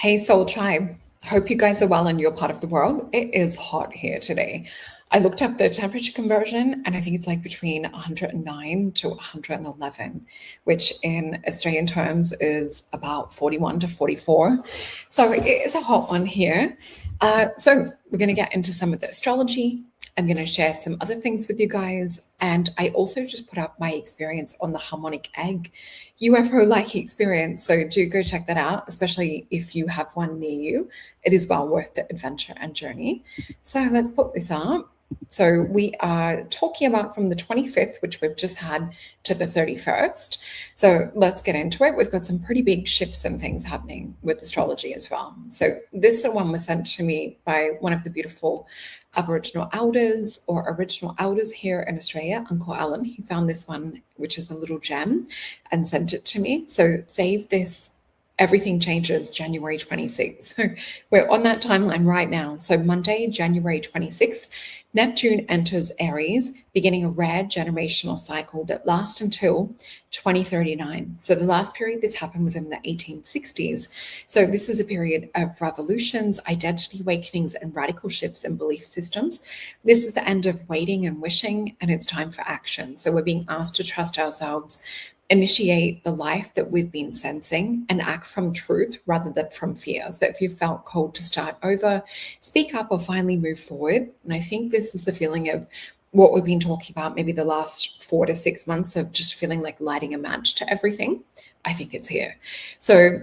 Hey, Soul Tribe. Hope you guys are well in your part of the world. It is hot here today. I looked up the temperature conversion and I think it's like between 109 to 111, which in Australian terms is about 41 to 44. So it is a hot one here. So we're going to get into some of the astrology. I'm going to share some other things with you guys. And I also just put up my experience on the harmonic egg UFO-like experience. So do go check that out, especially if you have one near you. It is well worth the adventure and journey. So let's put this up. So we are talking about from the 25th, which we've just had, to the 31st. So let's get into it. We've got some pretty big shifts and things happening with astrology as well. So this one was sent to me by one of the beautiful Aboriginal elders or original elders here in Australia, Uncle Alan. He found this one, which is a little gem, and sent it to me. So save this. Everything changes January 26th. So we're on that timeline right now. So Monday, January 26th, Neptune enters Aries, beginning a rare generational cycle that lasts until 2039. So the last period this happened was in the 1860s. So this is a period of revolutions, identity awakenings, and radical shifts in belief systems. This is the end of waiting and wishing, and it's time for action. So we're being asked to trust ourselves, initiate the life that we've been sensing, and act from truth rather than from fear. So if you felt called to start over, speak up, or finally move forward. And I think this is the feeling of what we've been talking about maybe the last 4 to 6 months of just feeling like lighting a match to everything. I think it's here. So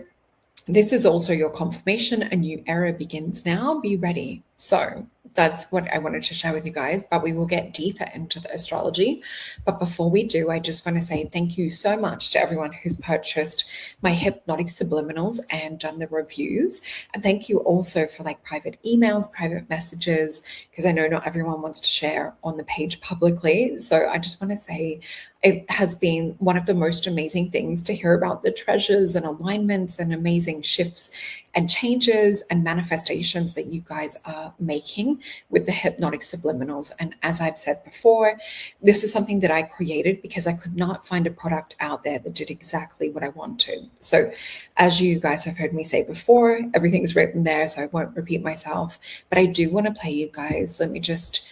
this is also your confirmation. A new era begins now. Be ready. So that's what I wanted to share with you guys, but we will get deeper into the astrology. But before we do, I just want to say thank you so much to everyone who's purchased my Hypnotic Subliminals and done the reviews. And thank you also for like private emails, private messages, because I know not everyone wants to share on the page publicly. So I just want to say it has been one of the most amazing things to hear about the treasures and alignments and amazing shifts and changes and manifestations that you guys are making with the Hypnotic Subliminals. And as I've said before, this is something that I created because I could not find a product out there that did exactly what I want to. So as you guys have heard me say before, everything's written there, so I won't repeat myself, but I do want to play you guys. Let me just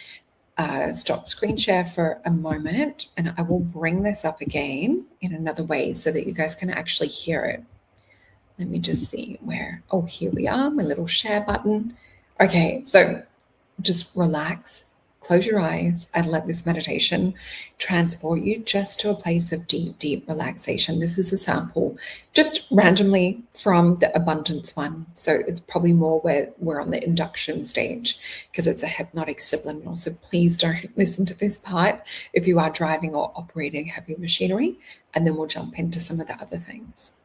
stop screen share for a moment, and I will bring this up again in another way so that you guys can actually hear it. Let me just see where, oh, here we are, my little share button. Okay, so just relax, close your eyes, and let this meditation transport you just to a place of deep, deep relaxation. This is a sample just randomly from the abundance one. So it's probably more where we're on the induction stage because it's a hypnotic subliminal. So please don't listen to this part if you are driving or operating heavy machinery, and then we'll jump into some of the other things.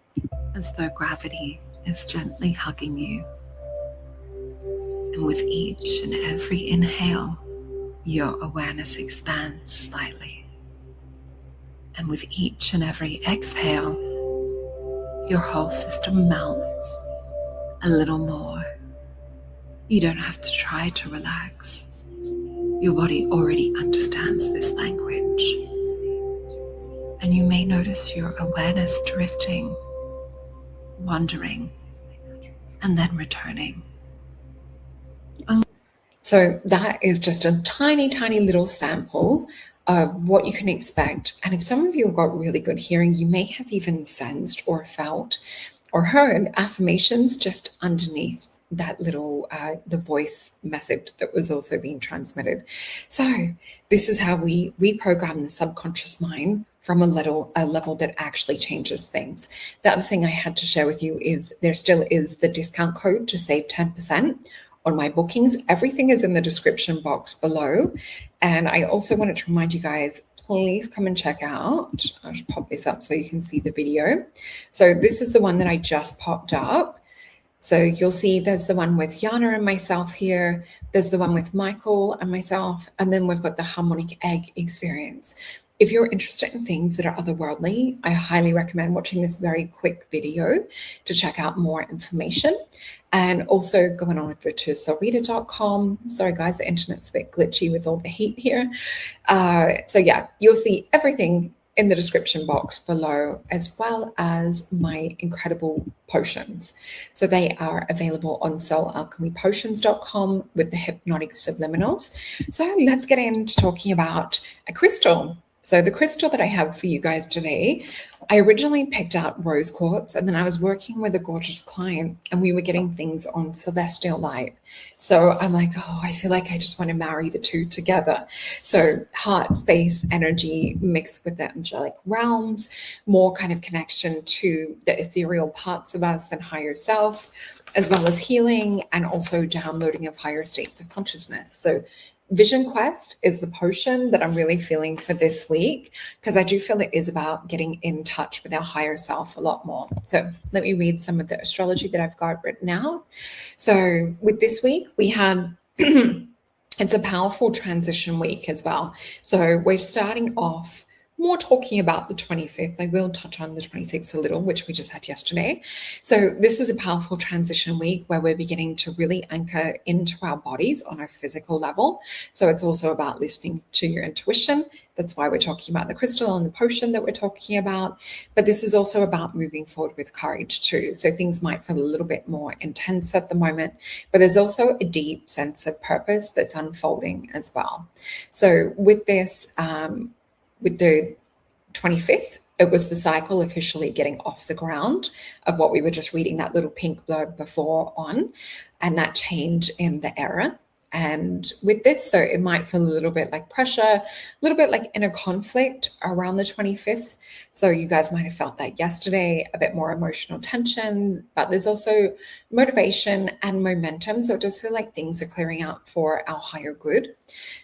As though gravity is gently hugging you. And with each and every inhale, your awareness expands slightly. And with each and every exhale, your whole system melts a little more. You don't have to try to relax. Your body already understands this language. And you may notice your awareness drifting, wandering, and then returning. So that is just a tiny, tiny little sample of what you can expect. And if some of you have got really good hearing, you may have even sensed or felt or heard affirmations just underneath that little, the voice message that was also being transmitted. So this is how we reprogram the subconscious mind from a level that actually changes things. The other thing I had to share with you is there still is the discount code to save 10% on my bookings. Everything is in the description box below. And I also wanted to remind you guys, please come and check out. I'll just pop this up so you can see the video. So this is the one that I just popped up. So you'll see there's the one with Yana and myself here. There's the one with Michael and myself. And then we've got the harmonic egg experience. If you're interested in things that are otherworldly, I highly recommend watching this very quick video to check out more information. And also going on over to Solreta.com. Sorry guys, the internet's a bit glitchy with all the heat here. So yeah, you'll see everything in the description box below, as well as my incredible potions. So they are available on alchemypotions.com with the hypnotic subliminals. So let's get into talking about a crystal. So the crystal that I have for you guys today, I originally picked out rose quartz, and then I was working with a gorgeous client and we were getting things on celestial light. So I'm like, oh, I feel like I just want to marry the two together. So heart space energy mixed with the angelic realms, more kind of connection to the ethereal parts of us and higher self, as well as healing and also downloading of higher states of consciousness. So Vision Quest is the potion that I'm really feeling for this week, because I do feel it is about getting in touch with our higher self a lot more. So let me read some of the astrology that I've got written out. So with this week, we had it's a powerful transition week as well. So we're starting off more talking about the 25th. I will touch on the 26th a little, which we just had yesterday. So this is a powerful transition week where we're beginning to really anchor into our bodies on a physical level. So it's also about listening to your intuition. That's why we're talking about the crystal and the potion that we're talking about. But this is also about moving forward with courage too. So things might feel a little bit more intense at the moment, but there's also a deep sense of purpose that's unfolding as well. So with this, with the 25th, it was the cycle officially getting off the ground of what we were just reading that little pink blurb before on, and that change in the era. And with this, so it might feel a little bit like pressure, a little bit like inner conflict around the 25th. So you guys might have felt that yesterday, a bit more emotional tension, but there's also motivation and momentum. So it does feel like things are clearing out for our higher good.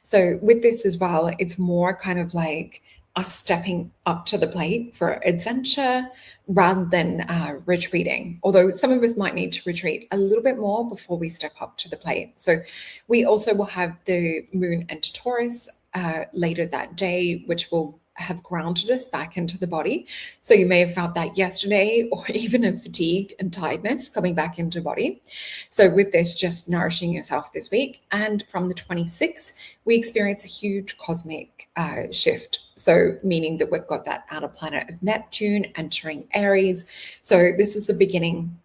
So with this as well, it's more kind of like us stepping up to the plate for adventure rather than retreating. Although some of us might need to retreat a little bit more before we step up to the plate. So we also will have the moon enter Taurus later that day, which will have grounded us back into the body. So you may have felt that yesterday, or even in fatigue and tiredness coming back into body. So with this, just nourishing yourself this week. And from the 26th, we experience a huge cosmic shift. So meaning that we've got that outer planet of Neptune entering Aries. So this is the beginning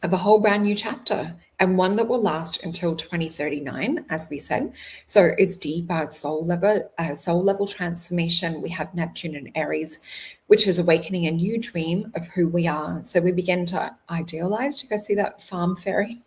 of a whole brand new chapter, and one that will last until 2039, as we said. So it's deep, soul level transformation. We have Neptune and Aries, which is awakening a new dream of who we are. So we begin to idealize. Do you guys see that farm fairy?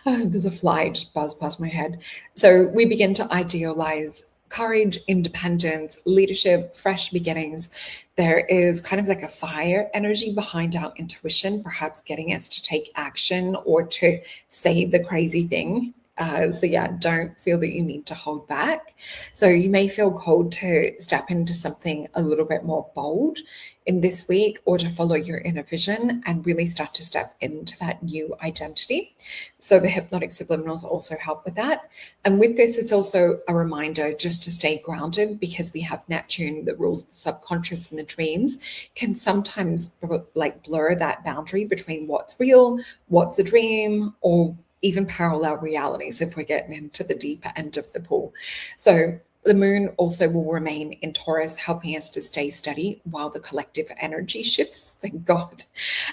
There's a fly just buzzed past my head. So we begin to idealize courage, independence, leadership, fresh beginnings. There is kind of like a fire energy behind our intuition, perhaps getting us to take action or to say the crazy thing. So yeah, don't feel that you need to hold back. So you may feel called to step into something a little bit more bold in this week, or to follow your inner vision and really start to step into that new identity. So the hypnotic subliminals also help with that. And with this, it's also a reminder just to stay grounded, because we have Neptune that rules the subconscious, and the dreams can sometimes like blur that boundary between what's real, what's a dream, or even parallel realities if we're getting into the deeper end of the pool. So the moon also will remain in Taurus, helping us to stay steady while the collective energy shifts, thank God.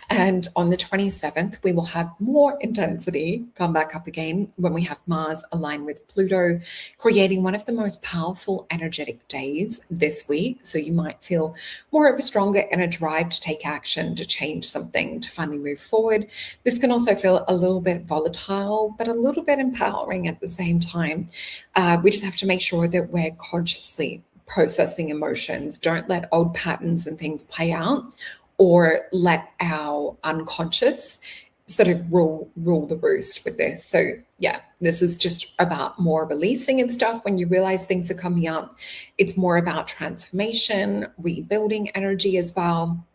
And on the 27th, we will have more intensity come back up again when we have Mars align with Pluto, creating one of the most powerful energetic days this week. So you might feel more of a stronger inner drive to take action, to change something, to finally move forward. This can also feel a little bit volatile, but a little bit empowering at the same time. We just have to make sure that we're consciously processing emotions. Don't let old patterns and things play out, or let our unconscious sort of rule the roost with this. So yeah, this is just about more releasing of stuff when you realize things are coming up. It's more about transformation, rebuilding energy as well.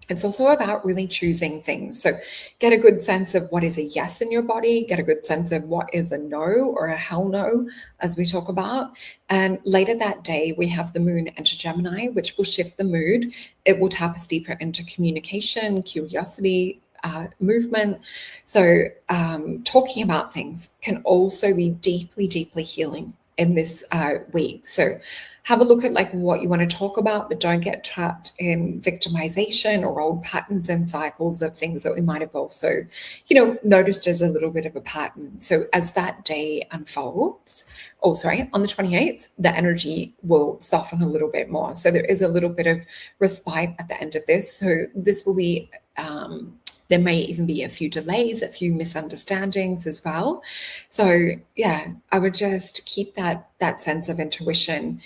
It's also about really choosing things. So get a good sense of what is a yes in your body, get a good sense of what is a no or a hell no, as we talk about. And later that day, we have the moon enter Gemini, which will shift the mood. It will tap us deeper into communication, curiosity, movement. So talking about things can also be deeply, deeply healing in this week. So have a look at like what you want to talk about, but don't get trapped in victimization or old patterns and cycles of things that we might have also, noticed as a little bit of a pattern. So as that day unfolds, on the 28th, the energy will soften a little bit more. So there is a little bit of respite at the end of this. So this will be, there may even be a few delays, a few misunderstandings as well. So yeah, I would just keep that sense of intuition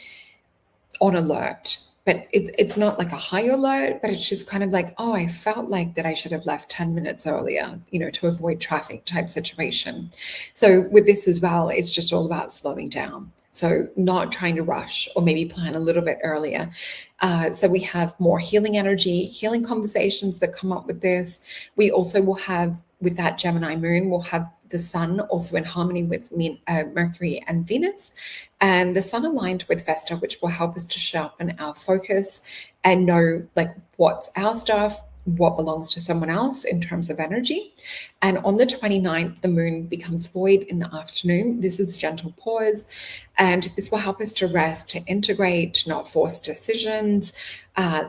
on alert. But it's not like a high alert, but it's just kind of like, oh, I felt like that I should have left 10 minutes earlier, to avoid traffic type situation. So with this as well, it's just all about slowing down. So not trying to rush or maybe plan a little bit earlier. So we have more healing energy, healing conversations that come up with this. We also will have, with that Gemini moon, we'll have the sun also in harmony with Mercury and Venus, and the sun aligned with Vesta, which will help us to sharpen our focus and know like what's our stuff, what belongs to someone else in terms of energy. And on the 29th, the moon becomes void in the afternoon. This is gentle pause, and this will help us to rest, to integrate, to not force decisions.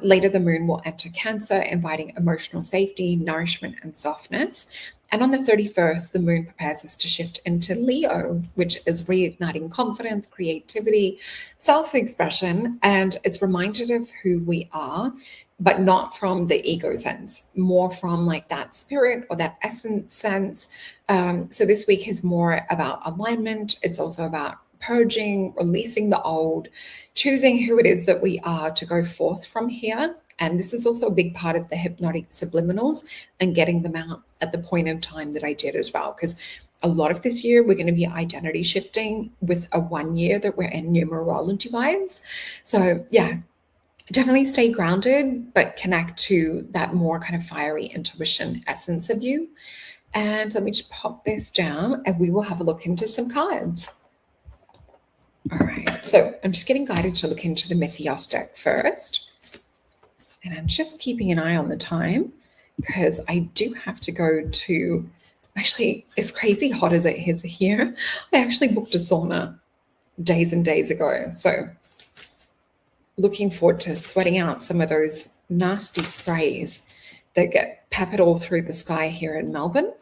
Later, the moon will enter Cancer, inviting emotional safety, nourishment, and softness. And on the 31st, the moon prepares us to shift into Leo, which is reigniting confidence, creativity, self-expression, and it's reminded of who we are, but not from the ego sense, more from like that spirit or that essence sense. So this week is more about alignment. It's also about purging, releasing the old, choosing who it is that we are to go forth from here. And this is also a big part of the hypnotic subliminals and getting them out at the point of time that I did as well. Because a lot of this year, we're going to be identity shifting with a 1 year that we're in numerology-wise. So yeah, definitely stay grounded, but connect to that more kind of fiery intuition essence of you. And let me just pop this down and we will have a look into some cards. All right, so I'm just getting guided to look into the Mythios deck first. And I'm just keeping an eye on the time because I do have to go to, actually, as crazy hot as it is here, I actually booked a sauna days and days ago. So looking forward to sweating out some of those nasty sprays that get peppered all through the sky here in Melbourne.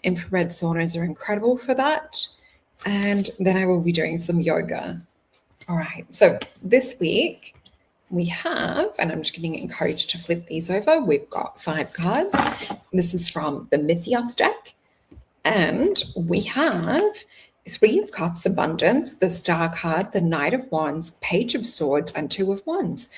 Infrared saunas are incredible for that. And then I will be doing some yoga. All right, so this week, we have, and I'm just getting encouraged to flip these over. We've got 5 cards. This is from the Mythios deck. And we have 3 of Cups, Abundance, the Star card, the Knight of Wands, Page of Swords, and 2 of Wands.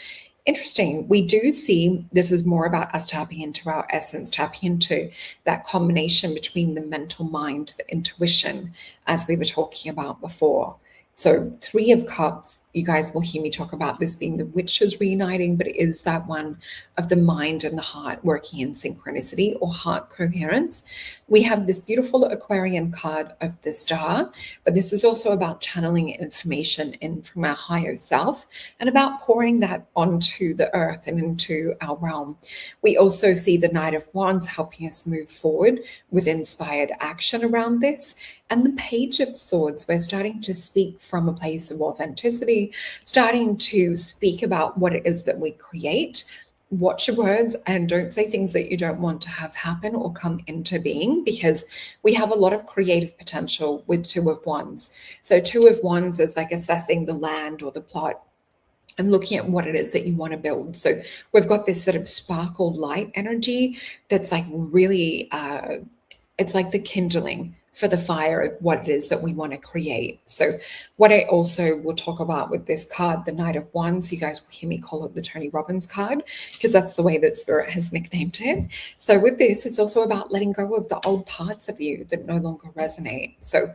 Interesting. We do see this is more about us tapping into our essence, tapping into that combination between the mental mind, the intuition, as we were talking about before. So 3 of Cups, you guys will hear me talk about this being the witches reuniting, but it is that one of the mind and the heart working in synchronicity or heart coherence. We have this beautiful Aquarian card of the Star, but this is also about channeling information in from our higher self and about pouring that onto the earth and into our realm. We also see the Knight of Wands helping us move forward with inspired action around this. And the Page of Swords, we're starting to speak from a place of authenticity, starting to speak about what it is that we create. Watch your words and don't say things that you don't want to have happen or come into being, because we have a lot of creative potential with 2 of Wands. So 2 of Wands is like assessing the land or the plot and looking at what it is that you want to build. So we've got this sort of sparkle light energy that's like really, it's like the kindling for the fire of what it is that we want to create. So what I also will talk about with this card, the Knight of Wands, you guys will hear me call it the Tony Robbins card, because that's the way that Spirit has nicknamed it. So with this, it's also about letting go of the old parts of you that no longer resonate. So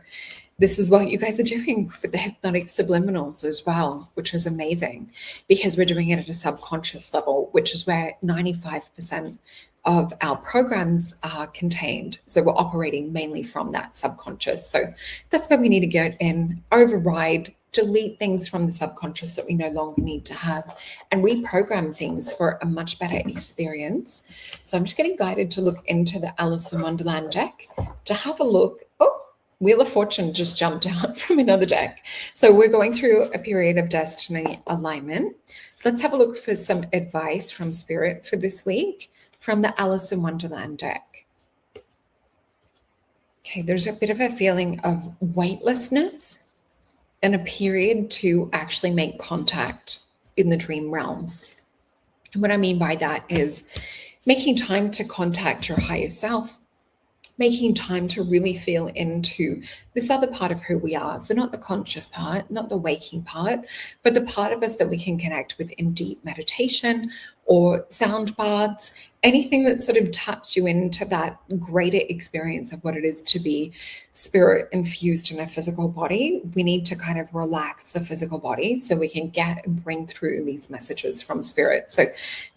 this is what you guys are doing with the hypnotic subliminals as well, which is amazing because we're doing it at a subconscious level, which is where 95% of our programs are contained. So we're operating mainly from that subconscious. So that's where we need to get in, override, delete things from the subconscious that we no longer need to have, and reprogram things for a much better experience. So I'm just getting guided to look into the Alice in Wonderland deck to have a look. Oh, Wheel of Fortune just jumped out from another deck. So we're going through a period of destiny alignment. Let's have a look for some advice from Spirit for this week from the Alice in Wonderland deck. Okay, there's a bit of a feeling of weightlessness and a period to actually make contact in the dream realms. And what I mean by that is making time to contact your higher self, making time to really feel into this other part of who we are. So not the conscious part, not the waking part, but the part of us that we can connect with in deep meditation or sound baths, anything that sort of taps you into that greater experience of what it is to be spirit infused in a physical body. We need to kind of relax the physical body so we can get and bring through these messages from spirit. So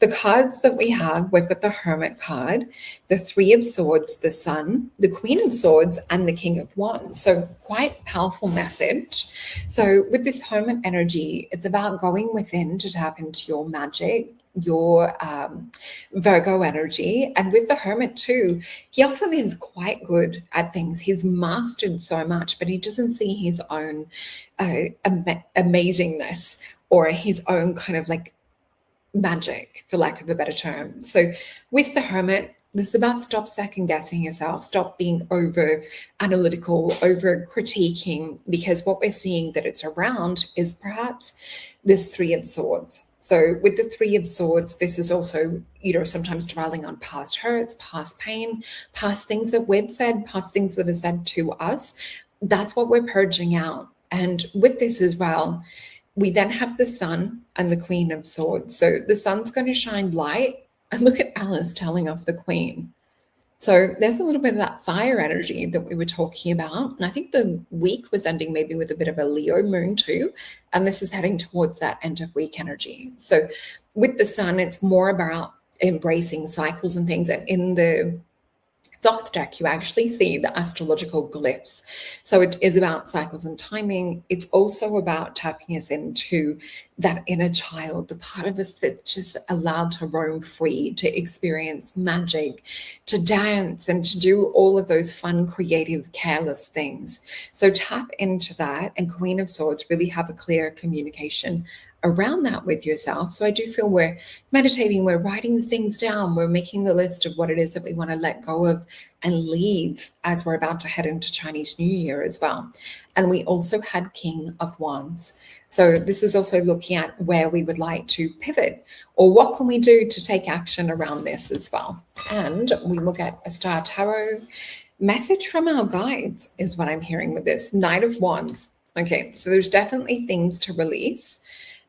the cards that we have, we've got the Hermit card, the Three of Swords, the Sun, the Queen of Swords, and the King of Wands. So quite powerful message. So with this Hermit energy, it's about going within to tap into your magic, your Virgo energy. And with the Hermit too, he often is quite good at things. He's mastered so much, but he doesn't see his own amazingness or his own kind of like magic, for lack of a better term. So with the Hermit, this is about stop second guessing yourself, stop being over analytical, over critiquing, because what we're seeing that it's around is perhaps this Three of Swords. So with the Three of Swords, this is also, sometimes dwelling on past hurts, past pain, past things that we've said, past things that are said to us. That's what we're purging out. And with this as well, we then have the Sun and the Queen of Swords. So the Sun's going to shine light. And look at Alice telling off the Queen. So there's a little bit of that fire energy that we were talking about. And I think the week was ending maybe with a bit of a Leo moon too. And this is heading towards that end of week energy. So with the Sun, it's more about embracing cycles and things. And in the Thoth deck, you actually see the astrological glyphs. So it is about cycles and timing. It's also about tapping us into that inner child, the part of us that's just allowed to roam free, to experience magic, to dance, and to do all of those fun, creative, careless things. So tap into that, and Queen of Swords really have a clear communication around that with yourself. So I do feel we're meditating, we're writing the things down, we're making the list of what it is that we want to let go of and leave as we're about to head into Chinese New Year as well. And we also had King of Wands. So this is also looking at where we would like to pivot, or what can we do to take action around this as well. And we will get a Star Tarot message from our guides is what I'm hearing with this Knight of Wands. Okay, so there's definitely things to release.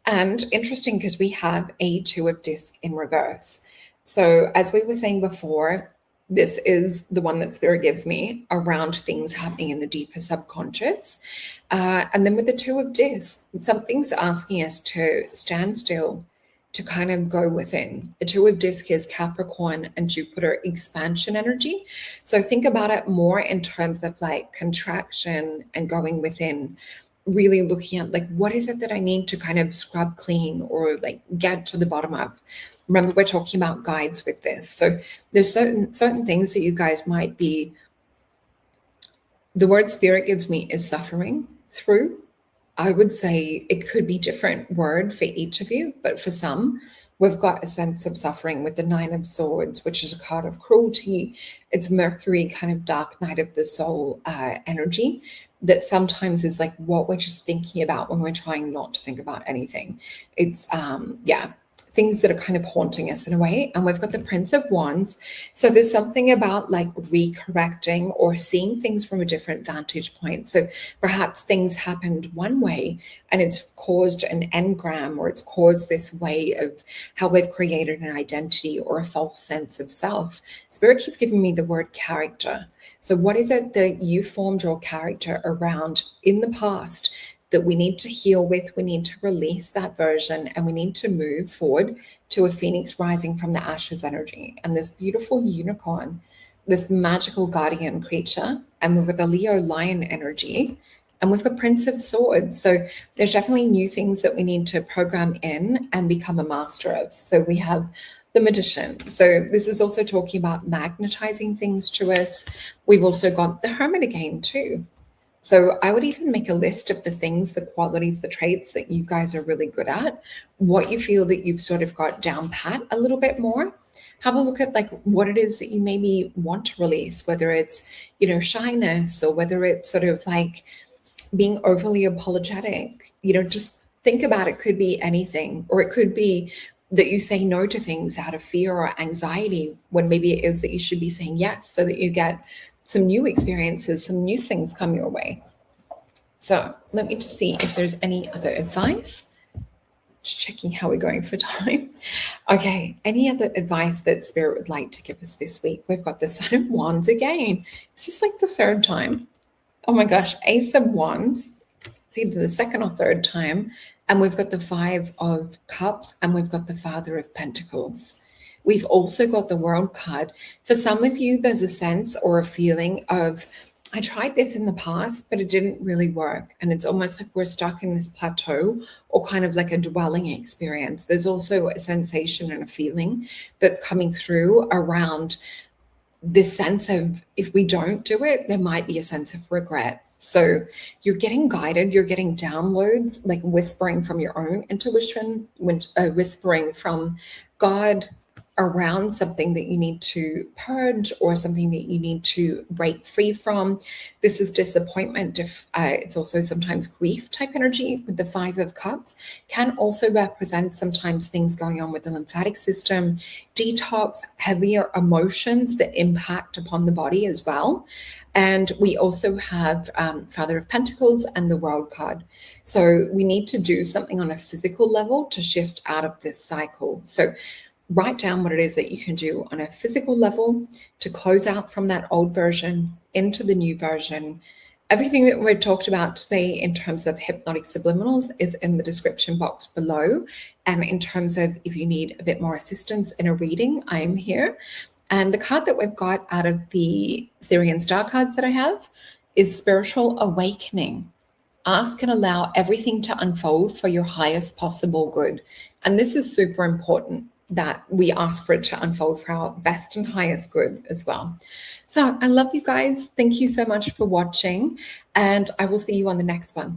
And interesting because we have a Two of Disc in reverse. So as we were saying before, this is the one that Spirit gives me around things happening in the deeper subconscious. And then with the Two of Disc, something's asking us to stand still, to kind of go within. The Two of Disc is Capricorn and Jupiter expansion energy. So think about it more in terms of like contraction and going within. Really looking at like, what is it that I need to kind of scrub clean or like get to the bottom of? Remember, we're talking about guides with this. So there's certain things that you guys might be, the word Spirit gives me is suffering through. I would say it could be different word for each of you, but for some, we've got a sense of suffering with the Nine of Swords, which is a card of cruelty. It's Mercury, kind of dark night of the soul energy. That sometimes is like what we're just thinking about when we're trying not to think about anything. It's, things that are kind of haunting us in a way. And we've got the Prince of Wands. So there's something about like recorrecting or seeing things from a different vantage point. So perhaps things happened one way and it's caused an engram, or it's caused this way of how we've created an identity or a false sense of self. Spirit keeps giving me the word character. So what is it that you formed your character around in the past that we need to heal with? We need to release that version, and we need to move forward to a phoenix rising from the ashes energy. And this beautiful unicorn, this magical guardian creature, and we've got the Leo lion energy, and we've got Prince of Swords. So there's definitely new things that we need to program in and become a master of. So we have the Magician. So this is also talking about magnetizing things to us. We've also got the Hermit again too. So I would even make a list of the things, the qualities, the traits that you guys are really good at, what you feel that you've sort of got down pat a little bit more. Have a look at like what it is that you maybe want to release, whether it's, shyness, or whether it's sort of like being overly apologetic. Just think about it. Could be anything, or it could be that you say no to things out of fear or anxiety when maybe it is that you should be saying yes, so that you get some new experiences, some new things come your way. So let me just see if there's any other advice. Just checking how we're going for time. Okay, any other advice that Spirit would like to give us this week? We've got the Son of Wands again. Is this like the third time? Oh my gosh, Ace of Wands. It's either the second or third time. And we've got the Five of Cups, and we've got the Father of Pentacles. We've also got the World card. For some of you, there's a sense or a feeling of, I tried this in the past, but it didn't really work. And it's almost like we're stuck in this plateau, or kind of like a dwelling experience. There's also a sensation and a feeling that's coming through around this sense of, if we don't do it, there might be a sense of regret. So you're getting guided, you're getting downloads, like whispering from your own intuition, whispering from God around something that you need to purge, or something that you need to break free from. This is disappointment. It's also sometimes grief type energy with the Five of Cups. Can also represent sometimes things going on with the lymphatic system, detox, heavier emotions that impact upon the body as well. And we also have Father of Pentacles and the World card. So we need to do something on a physical level to shift out of this cycle. So write down what it is that you can do on a physical level to close out from that old version into the new version. Everything that we've talked about today in terms of hypnotic subliminals is in the description box below. And in terms of if you need a bit more assistance in a reading, I am here. And the card that we've got out of the Syrian star cards that I have is Spiritual Awakening. Ask and allow everything to unfold for your highest possible good. And this is super important, that we ask for it to unfold for our best and highest good as well. So I love you guys. Thank you so much for watching, and I will see you on the next one.